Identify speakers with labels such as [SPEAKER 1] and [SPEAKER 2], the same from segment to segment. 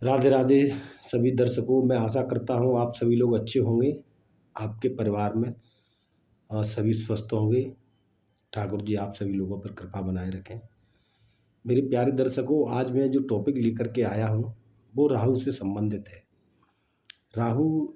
[SPEAKER 1] राधे राधे सभी दर्शकों। मैं आशा करता हूँ आप सभी लोग अच्छे होंगे। आपके परिवार में सभी स्वस्थ होंगे। ठाकुर जी आप सभी लोगों पर कृपा बनाए रखें। मेरे प्यारे दर्शकों, आज मैं जो टॉपिक लेकर के आया हूँ वो राहु से संबंधित है। राहु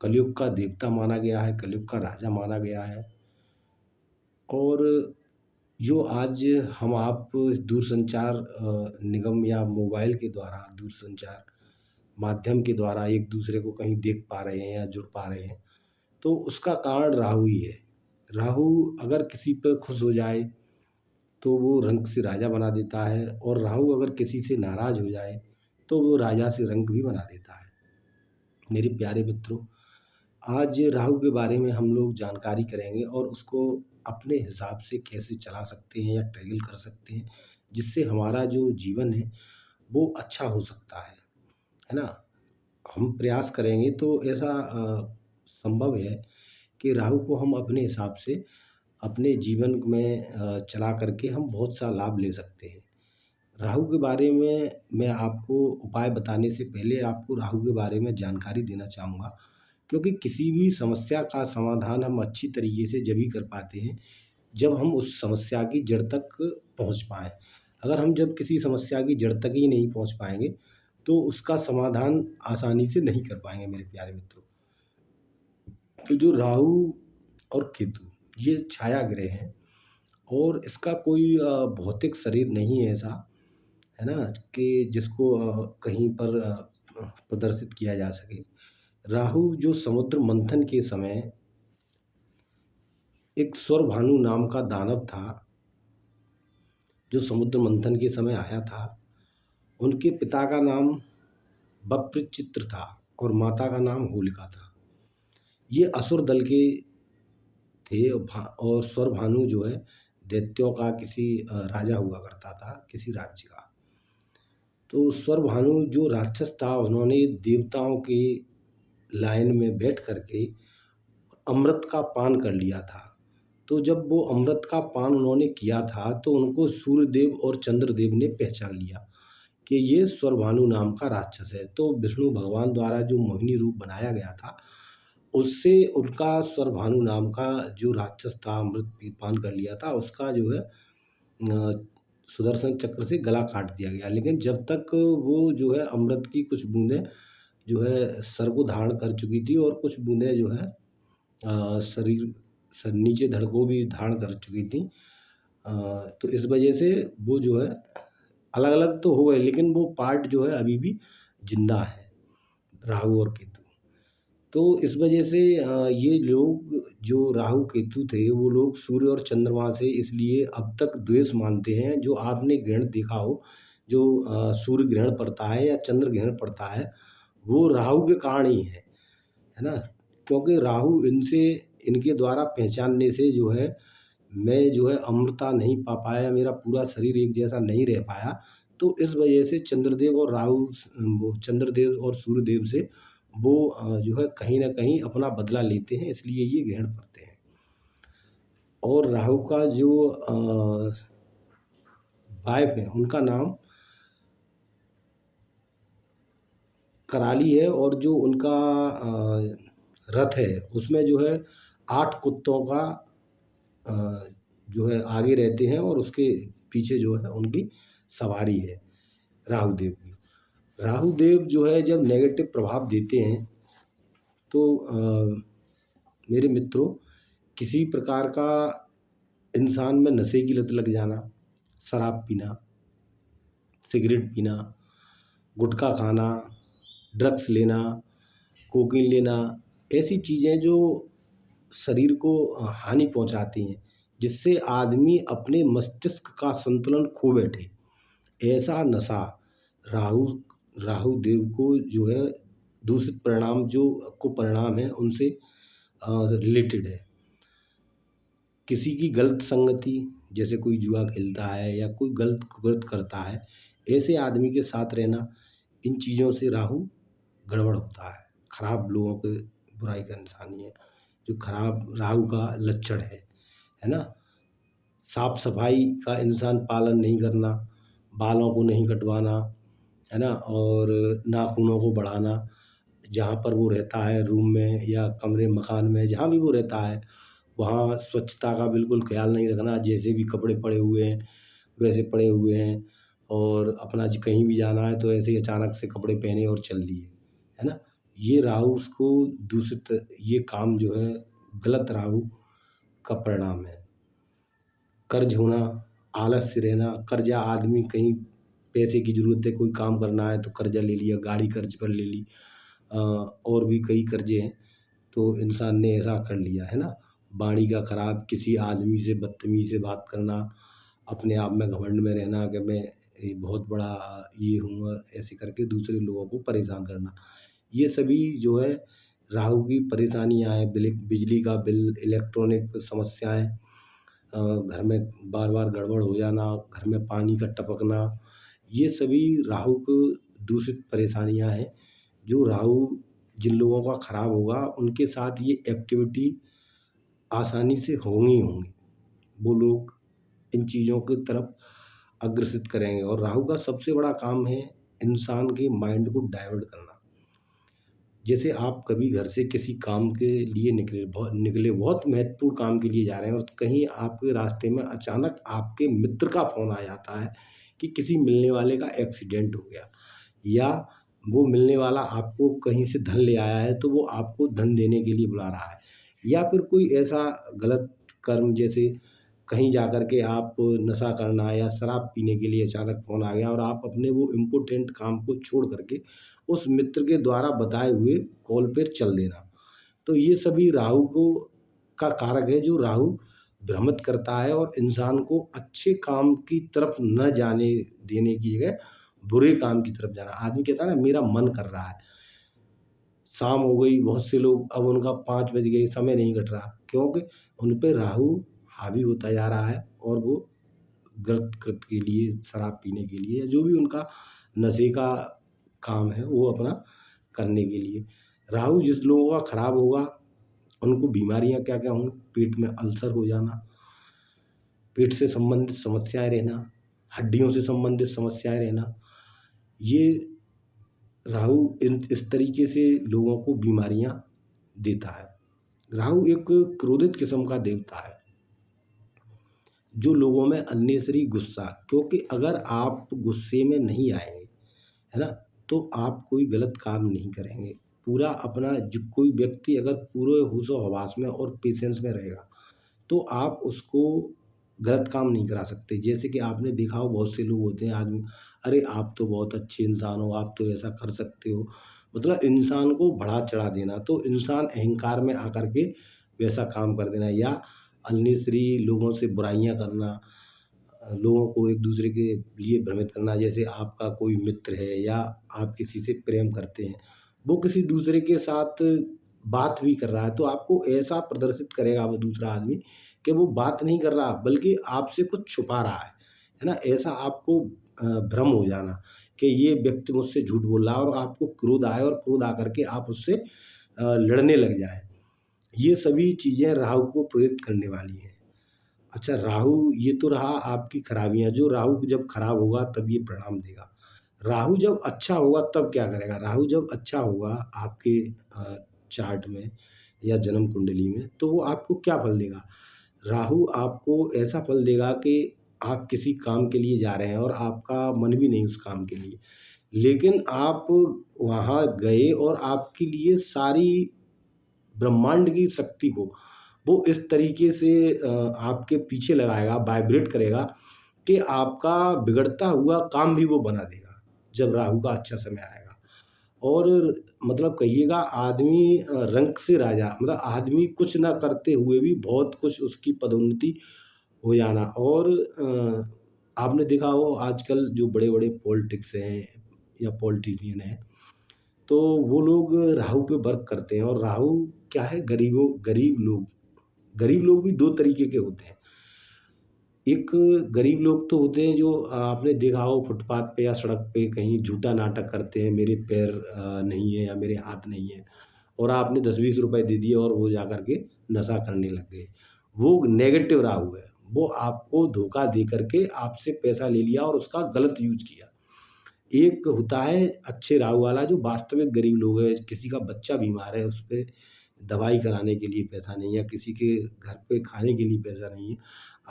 [SPEAKER 1] कलयुग का देवता माना गया है, कलयुग का राजा माना गया है। और जो आज हम आप दूरसंचार निगम या मोबाइल के द्वारा, दूरसंचार माध्यम के द्वारा एक दूसरे को कहीं देख पा रहे हैं या जुड़ पा रहे हैं, तो उसका कारण राहु ही है। राहु अगर किसी पर खुश हो जाए तो वो रंक से राजा बना देता है, और राहु अगर किसी से नाराज हो जाए तो वो राजा से रंक भी बना देता है। मेरे प्यारे मित्रों, आज राहु के बारे में हम लोग जानकारी करेंगे और उसको अपने हिसाब से कैसे चला सकते हैं या टैगल कर सकते हैं, जिससे हमारा जो जीवन है वो अच्छा हो सकता है ना। हम प्रयास करेंगे तो ऐसा संभव है कि राहु को हम अपने हिसाब से अपने जीवन में चला करके हम बहुत सा लाभ ले सकते हैं। राहु के बारे में मैं आपको उपाय बताने से पहले आपको राहु के बारे में जानकारी देना चाहूँगा, क्योंकि किसी भी समस्या का समाधान हम अच्छी तरीके से जब ही कर पाते हैं जब हम उस समस्या की जड़ तक पहुँच पाएँ। अगर हम जब किसी समस्या की जड़ तक ही नहीं पहुँच पाएँगे तो उसका समाधान आसानी से नहीं कर पाएँगे मेरे प्यारे मित्रों। तो जो राहु और केतु ये छाया ग्रह हैं, और इसका कोई भौतिक शरीर नहीं है ऐसा, है ना, कि जिसको कहीं पर प्रदर्शित किया जा सके। राहु जो समुद्र मंथन के समय एक स्वरभानु नाम का दानव था, जो समुद्र मंथन के समय आया था। उनके पिता का नाम बप्रचित्र था और माता का नाम होलिका था। ये असुर दल के थे, और स्वरभानु जो है दैत्यों का किसी राजा हुआ करता था, किसी राज्य का। तो स्वरभानु जो राक्षस था, उन्होंने देवताओं के लाइन में बैठ करके अमृत का पान कर लिया था। तो जब वो अमृत का पान उन्होंने किया था तो उनको सूर्यदेव और चंद्रदेव ने पहचान लिया कि ये स्वरभानु नाम का राक्षस है। तो विष्णु भगवान द्वारा जो मोहिनी रूप बनाया गया था, उससे उनका स्वरभानु नाम का जो राक्षस था, अमृत पान कर लिया था, उसका जो है सुदर्शन चक्र से गला काट दिया गया। लेकिन जब तक वो जो है अमृत की कुछ बूंदें जो है सर को धारण कर चुकी थी, और कुछ बूंदें जो है शरीर नीचे धड़ को भी धारण कर चुकी थी। तो इस वजह से वो जो है अलग अलग तो हो गए, लेकिन वो पार्ट जो है अभी भी जिंदा है, राहु और केतु। तो इस वजह से ये लोग जो राहु केतु थे, वो लोग सूर्य और चंद्रमा से इसलिए अब तक द्वेष मानते हैं। जो आपने ग्रहण देखा हो, जो सूर्य ग्रहण पड़ता है या चंद्र ग्रहण पड़ता है, वो राहु के कारण ही है ना। क्योंकि राहु इनके द्वारा पहचानने से जो है मैं जो है अमृता नहीं पा पाया, मेरा पूरा शरीर एक जैसा नहीं रह पाया। तो इस वजह से चंद्रदेव और वो चंद्रदेव और सूर्यदेव से वो जो है कहीं ना कहीं अपना बदला लेते हैं, इसलिए ये ग्रहण करते हैं। और राहु का जो वाइफ है, उनका नाम कराली है, और जो उनका रथ है उसमें जो है 8 कुत्तों का अ, जो है आगे रहते हैं, और उसके पीछे जो है उनकी सवारी है राहुदेव की। राहुदेव जो है जब नेगेटिव प्रभाव देते हैं तो मेरे मित्रों, किसी प्रकार का इंसान में नशे की लत लग जाना, शराब पीना, सिगरेट पीना, गुटखा खाना, ड्रग्स लेना, कोकीन लेना, ऐसी चीज़ें जो शरीर को हानि पहुंचाती हैं, जिससे आदमी अपने मस्तिष्क का संतुलन खो बैठे, ऐसा नशा राहु राहु देव को जो है दूषित परिणाम जो कुपरिणाम है उनसे रिलेटेड है। किसी की गलत संगति, जैसे कोई जुआ खेलता है या कोई गलत कुकृत करता है, ऐसे आदमी के साथ रहना, इन चीज़ों से राहु गड़बड़ होता है। खराब लोगों के बुराई का निशानी है, जो खराब राहु का लक्षण है ना। साफ सफाई का इंसान पालन नहीं करना, बालों को नहीं कटवाना, है ना? और नाखूनों को बढ़ाना, जहाँ पर वो रहता है रूम में या कमरे मकान में जहाँ भी वो रहता है, वहाँ स्वच्छता का बिल्कुल ख़्याल नहीं रखना। जैसे भी कपड़े पड़े हुए हैं, वैसे पड़े हुए हैं, और अपना कहीं भी जाना है तो ऐसे ही अचानक से कपड़े पहने और चल दिए, है ना? ये राहु उसको दूषित, ये काम जो है गलत राहु का परिणाम है। कर्ज होना, आलस्य रहना, कर्जा आदमी कहीं पैसे की ज़रूरत है, कोई काम करना है तो कर्जा ले लिया, गाड़ी कर्ज पर ले ली, और भी कई कर्जे हैं, तो इंसान ने ऐसा कर लिया, है ना? वाणी का खराब, किसी आदमी से बदतमीज़ी से बात करना, अपने आप में घमंड में रहना कि मैं बहुत बड़ा ये हूँ, और ऐसे करके दूसरे लोगों को परेशान करना। ये सभी जो है राहु की परेशानियाँ हैं। बिजली का बिल, इलेक्ट्रॉनिक समस्याएँ, घर में बार-बार गड़बड़ हो जाना, घर में पानी का टपकना, ये सभी राहु को दूषित परेशानियाँ हैं। जो राहु जिन लोगों का खराब होगा, उनके साथ ये एक्टिविटी आसानी से होंगी ही होंगी। वो लोग इन चीज़ों की तरफ अग्रसित करेंगे, और राहु का सबसे बड़ा काम है इंसान के माइंड को डाइवर्ट करना। जैसे आप कभी घर से किसी काम के लिए निकले, बहुत महत्वपूर्ण काम के लिए जा रहे हैं, और कहीं आपके रास्ते में अचानक आपके मित्र का फ़ोन आ जाता है कि किसी मिलने वाले का एक्सीडेंट हो गया, या वो मिलने वाला आपको कहीं से धन ले आया है तो वो आपको धन देने के लिए बुला रहा है, या फिर कोई ऐसा गलत कर्म, जैसे कहीं जा कर के आप नशा करना या शराब पीने के लिए अचानक फ़ोन आ गया, और आप अपने वो इम्पोर्टेंट काम को छोड़ कर के उस मित्र के द्वारा बताए हुए कॉल पर चल देना। तो ये सभी राहु को का कारक है, जो राहु भ्रमित करता है और इंसान को अच्छे काम की तरफ न जाने देने की जगह बुरे काम की तरफ जाना। आदमी कहता है ना, मेरा मन कर रहा है, शाम हो गई, बहुत से लोग अब उनका 5 बज गए, समय नहीं कट रहा, क्योंकि उन पे राहु हावी होता जा रहा है, और वो गलत कृत्य के लिए, शराब पीने के लिए, या जो भी उनका नशे का काम है वो अपना करने के लिए। राहु जिस लोगों का खराब होगा, उनको बीमारियां क्या क्या होंगी, पेट में अल्सर हो जाना, पेट से संबंधित समस्याएं रहना, हड्डियों से संबंधित समस्याएं रहना, ये राहु इस तरीके से लोगों को बीमारियां देता है। राहु एक क्रोधित किस्म का देवता है, जो लोगों में अननेसरी गुस्सा, क्योंकि अगर आप गुस्से में नहीं आएंगे, है ना, तो आप कोई गलत काम नहीं करेंगे। पूरा अपना, जो कोई व्यक्ति अगर पूरे होशो हवास में और पेशेंस में रहेगा, तो आप उसको गलत काम नहीं करा सकते। जैसे कि आपने देखा हो, बहुत से लोग होते हैं आदमी, अरे आप तो बहुत अच्छे इंसान हो, आप तो ऐसा कर सकते हो, मतलब इंसान को बढ़ा चढ़ा देना, तो इंसान अहंकार में आकर के वैसा काम कर देना, या अननेसरी लोगों से बुराइयां करना, लोगों को एक दूसरे के लिए भ्रमित करना। जैसे आपका कोई मित्र है, या आप किसी से प्रेम करते हैं, वो किसी दूसरे के साथ बात भी कर रहा है, तो आपको ऐसा प्रदर्शित करेगा वो दूसरा आदमी कि वो बात नहीं कर रहा, बल्कि आपसे कुछ छुपा रहा है ना? ऐसा आपको भ्रम हो जाना कि ये व्यक्ति मुझसे झूठ बोल रहा है, और आपको क्रोध आए, और क्रोध आकर के आप उससे लड़ने लग जाए। ये सभी चीज़ें राहु को प्रेरित करने वाली हैं। अच्छा, राहु ये तो रहा आपकी खराबियाँ, जो राहु जब खराब होगा तब ये परिणाम देगा। राहु जब अच्छा होगा तब क्या करेगा? राहु जब अच्छा होगा आपके चार्ट में या जन्म कुंडली में, तो वो आपको क्या फल देगा? राहु आपको ऐसा फल देगा कि आप किसी काम के लिए जा रहे हैं, और आपका मन भी नहीं उस काम के लिए, लेकिन आप वहाँ गए, और आपके लिए सारी ब्रह्मांड की शक्ति को वो इस तरीके से आपके पीछे लगाएगा, वाइब्रेट करेगा, कि आपका बिगड़ता हुआ काम भी वो बना देगा, जब राहु का अच्छा समय आएगा। और मतलब कहिएगा, आदमी रंक से राजा, मतलब आदमी कुछ ना करते हुए भी बहुत कुछ उसकी पदोन्नति हो जाना। और आपने देखा हो आजकल जो बड़े-बड़े पॉलिटिक्स हैं या पॉलिटिशियन हैं, तो वो लोग राहु पे वर्क करते हैं। और राहु क्या है, गरीब लोग भी 2 तरीके के होते हैं। एक गरीब लोग तो होते हैं, जो आपने देखा हो फुटपाथ पे या सड़क पे कहीं झूठा नाटक करते हैं, मेरे पैर नहीं है या मेरे हाथ नहीं है, और आपने 10-20 रुपए दे दिए, और वो जाकर के नशा करने लग गए। वो नेगेटिव राहु है, वो आपको धोखा दे करके आपसे पैसा ले लिया और उसका गलत यूज़ किया। एक होता है अच्छे राहु वाला जो वास्तविक गरीब लोग हैं, किसी का बच्चा बीमार है, उस पे दवाई कराने के लिए पैसा नहीं है, या किसी के घर पे खाने के लिए पैसा नहीं है।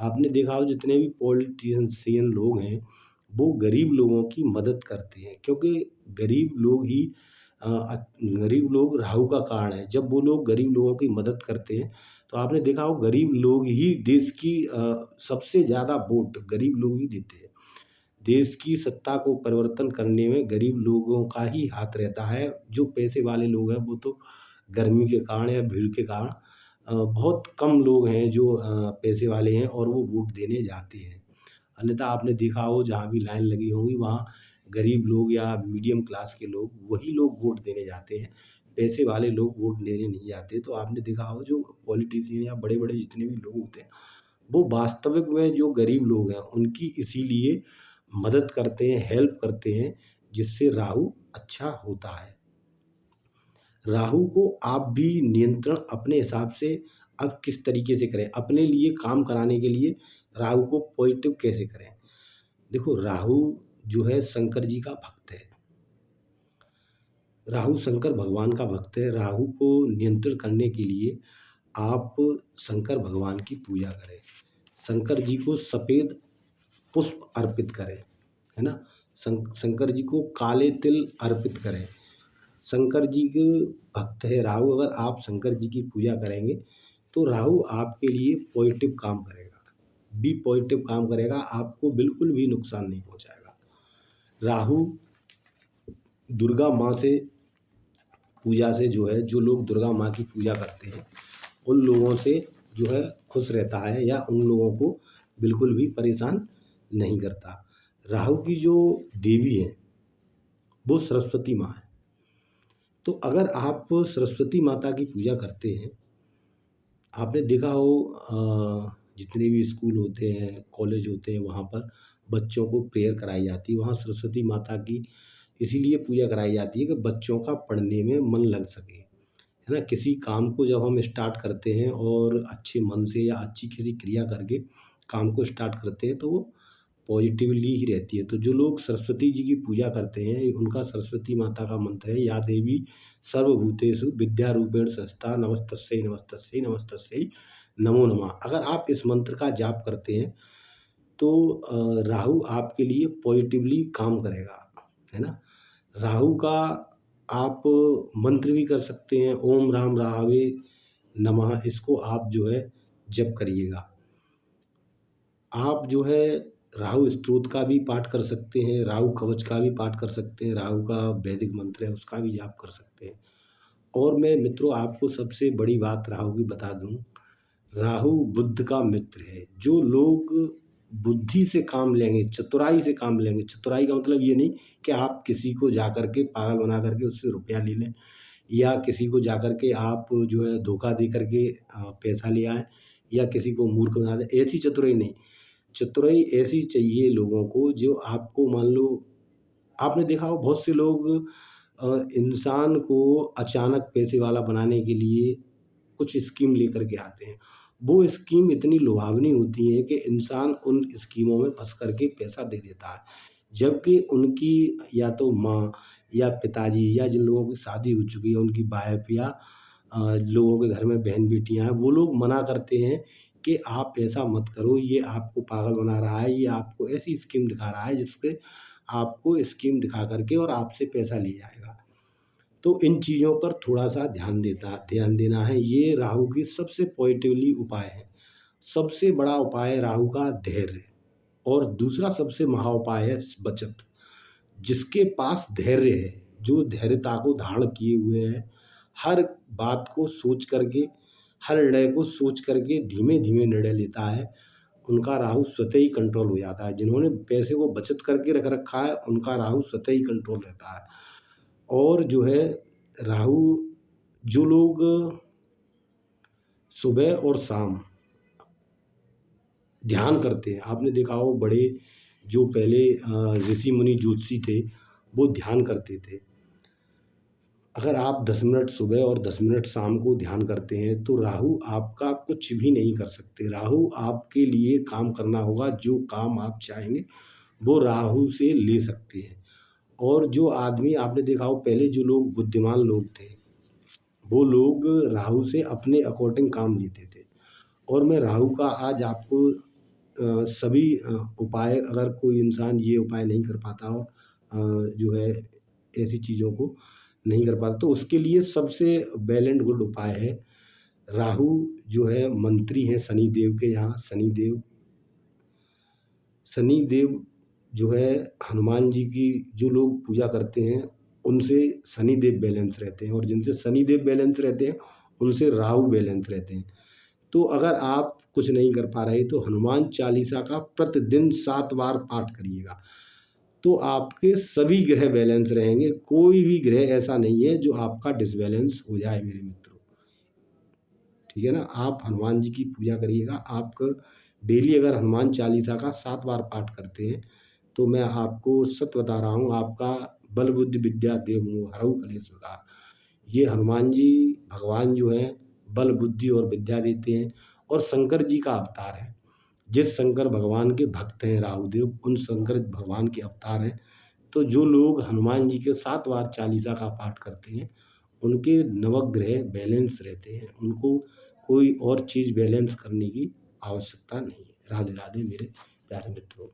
[SPEAKER 1] आपने देखा हो जितने भी पॉलिटिशियन लोग हैं, वो गरीब लोगों की मदद करते हैं, क्योंकि गरीब लोग ही गरीब लोग राहु का कारण है। जब वो लोग गरीब लोगों की मदद करते हैं, तो आपने देखा हो गरीब लोग ही देश की सबसे ज़्यादा वोट गरीब लोग ही देते हैं। देश की सत्ता को परिवर्तन करने में गरीब लोगों का ही हाथ रहता है। जो पैसे वाले लोग हैं वो तो गर्मी के कारण या भीड़ के कारण बहुत कम लोग हैं जो पैसे वाले हैं और वो वोट देने जाते हैं। अन्यथा आपने देखा हो जहाँ भी लाइन लगी होगी वहाँ गरीब लोग या मीडियम क्लास के लोग वही लोग वोट देने जाते हैं। पैसे वाले लोग वोट देने नहीं जाते। तो आपने देखा हो जो पॉलिटिशियन या बड़े-बड़े जितने भी लोग होते हैं, वो वास्तविक में जो गरीब लोग हैं उनकी इसीलिए मदद करते हैं, हेल्प करते हैं, जिससे राहु अच्छा होता है। राहु को आप भी नियंत्रण अपने हिसाब से अब किस तरीके से करें, अपने लिए काम कराने के लिए राहु को पॉजिटिव कैसे करें। देखो राहु जो है शंकर जी का भक्त है। राहु शंकर भगवान का भक्त है। राहु को नियंत्रण करने के लिए आप शंकर भगवान की पूजा करें। शंकर जी को सफ़ेद पुष्प अर्पित करें, है ना। शंकर जी को काले तिल अर्पित करें। शंकर जी के भक्त है राहु। अगर आप शंकर जी की पूजा करेंगे तो राहु आपके लिए पॉजिटिव काम करेगा, बी पॉजिटिव काम करेगा, आपको बिल्कुल भी नुकसान नहीं पहुंचाएगा। राहु दुर्गा माँ से पूजा से जो है, जो लोग दुर्गा माँ की पूजा करते हैं उन लोगों से जो है खुश रहता है, या उन लोगों को बिल्कुल भी परेशान नहीं करता। राहु की जो देवी है वो सरस्वती माँ है। तो अगर आप सरस्वती माता की पूजा करते हैं, आपने देखा हो जितने भी स्कूल होते हैं, कॉलेज होते हैं, वहाँ पर बच्चों को प्रेयर कराई जाती है। वहाँ सरस्वती माता की इसीलिए पूजा कराई जाती है कि बच्चों का पढ़ने में मन लग सके, है ना। किसी काम को जब हम स्टार्ट करते हैं और अच्छे मन से या अच्छी किसी क्रिया करके काम को स्टार्ट करते हैं तो वो पॉजिटिवली ही रहती है। तो जो लोग सरस्वती जी की पूजा करते हैं उनका सरस्वती माता का मंत्र है, या देवी सर्वभूतेषु विद्यारूपेण संस्था नमस्तस्यै नमस्तस्यै नमस्तस्यै नमो नमः। अगर आप इस मंत्र का जाप करते हैं तो राहु आपके लिए पॉजिटिवली काम करेगा, है ना। राहु का आप मंत्र भी कर सकते हैं, ओम राम राहवे नमः। इसको आप जो है जप करिएगा। आप जो है राहु स्तोत्र का भी पाठ कर सकते हैं, राहु कवच का भी पाठ कर सकते हैं, राहु का वैदिक मंत्र है उसका भी जाप कर सकते हैं। और मैं मित्रों आपको सबसे बड़ी बात राहु की बता दूं, राहु बुद्ध का मित्र है। जो लोग बुद्धि से काम लेंगे, चतुराई से काम लेंगे, चतुराई का मतलब ये नहीं कि आप किसी को जा कर के पागल बना करके उससे रुपया ले लें, या किसी को जा कर के आप जो है धोखा दे करके पैसा ले आएँ, या किसी को मूर्ख बना दें, ऐसी चतुराई नहीं। चतुराई ऐसी चाहिए लोगों को जो आपको, मान लो आपने देखा हो बहुत से लोग इंसान को अचानक पैसे वाला बनाने के लिए कुछ स्कीम लेकर के आते हैं। वो स्कीम इतनी लुभावनी होती है कि इंसान उन स्कीमों में फंस करके पैसा दे देता है, जबकि उनकी या तो माँ या पिताजी या जिन लोगों की शादी हो चुकी है उनकी वाइफ या लोगों के घर में बहन बेटियां हैं, वो लोग मना करते हैं कि आप ऐसा मत करो, ये आपको पागल बना रहा है, ये आपको ऐसी स्कीम दिखा रहा है जिससे आपको स्कीम दिखा करके और आपसे पैसा ले जाएगा। तो इन चीज़ों पर थोड़ा-सा ध्यान देना है। ये राहु की सबसे पॉजिटिवली उपाय है। सबसे बड़ा उपाय है राहु का धैर्य, और दूसरा सबसे महा उपाय है बचत। जिसके पास धैर्य है, जो धैर्यता को धारण किए हुए है, हर बात को सोच करके, हर निर्णय को सोच करके धीमे-धीमे निर्णय लेता है, उनका राहु स्वतः ही कंट्रोल हो जाता है। जिन्होंने पैसे को बचत करके रख रखा है, उनका राहु स्वतः ही कंट्रोल रहता है। और जो है राहु, जो लोग सुबह और शाम ध्यान करते हैं, आपने देखा हो बड़े जो पहले ऋषि मुनि ज्योतिषी थे वो ध्यान करते थे। अगर आप 10 मिनट सुबह और 10 मिनट शाम को ध्यान करते हैं तो राहु आपका कुछ भी नहीं कर सकते। राहु आपके लिए काम करना होगा, जो काम आप चाहेंगे वो राहु से ले सकते हैं। और जो आदमी आपने देखा हो पहले जो लोग बुद्धिमान लोग थे, वो लोग राहु से अपने अकॉर्डिंग काम लेते थे। और मैं राहु का आज आपको सभी उपाय, अगर कोई इंसान ये उपाय नहीं कर पाता हो, जो है ऐसी चीज़ों को नहीं कर पाता, तो उसके लिए सबसे वेल एंड गुड उपाय है। राहु जो है मंत्री हैं शनि देव के यहाँ। शनि देव जो है हनुमान जी की जो लोग पूजा करते हैं उनसे शनि देव बैलेंस रहते हैं, और जिनसे शनि देव बैलेंस रहते हैं उनसे राहु बैलेंस रहते हैं। तो अगर आप कुछ नहीं कर पा रहे तो हनुमान चालीसा का प्रतिदिन 7 बार पाठ करिएगा, तो आपके सभी ग्रह बैलेंस रहेंगे। कोई भी ग्रह ऐसा नहीं है जो आपका डिसबैलेंस हो जाए मेरे मित्रों। ठीक है ना। आप हनुमान जी की पूजा करिएगा। आप डेली अगर हनुमान चालीसा का 7 बार पाठ करते हैं तो मैं आपको सत्य बता रहा हूँ, आपका बल बुद्धि विद्या देहु हरऊ कलेश विकार, ये हनुमान जी भगवान जो हैं बल बुद्धि और विद्या देते हैं, और शंकर जी का अवतार है। जिस शंकर भगवान के भक्त हैं राहुदेव, उन शंकर भगवान के अवतार हैं। तो जो लोग हनुमान जी के 7 बार चालीसा का पाठ करते हैं उनके नवग्रह बैलेंस रहते हैं, उनको कोई और चीज़ बैलेंस करने की आवश्यकता नहीं है। राधे राधे मेरे प्यारे मित्रों।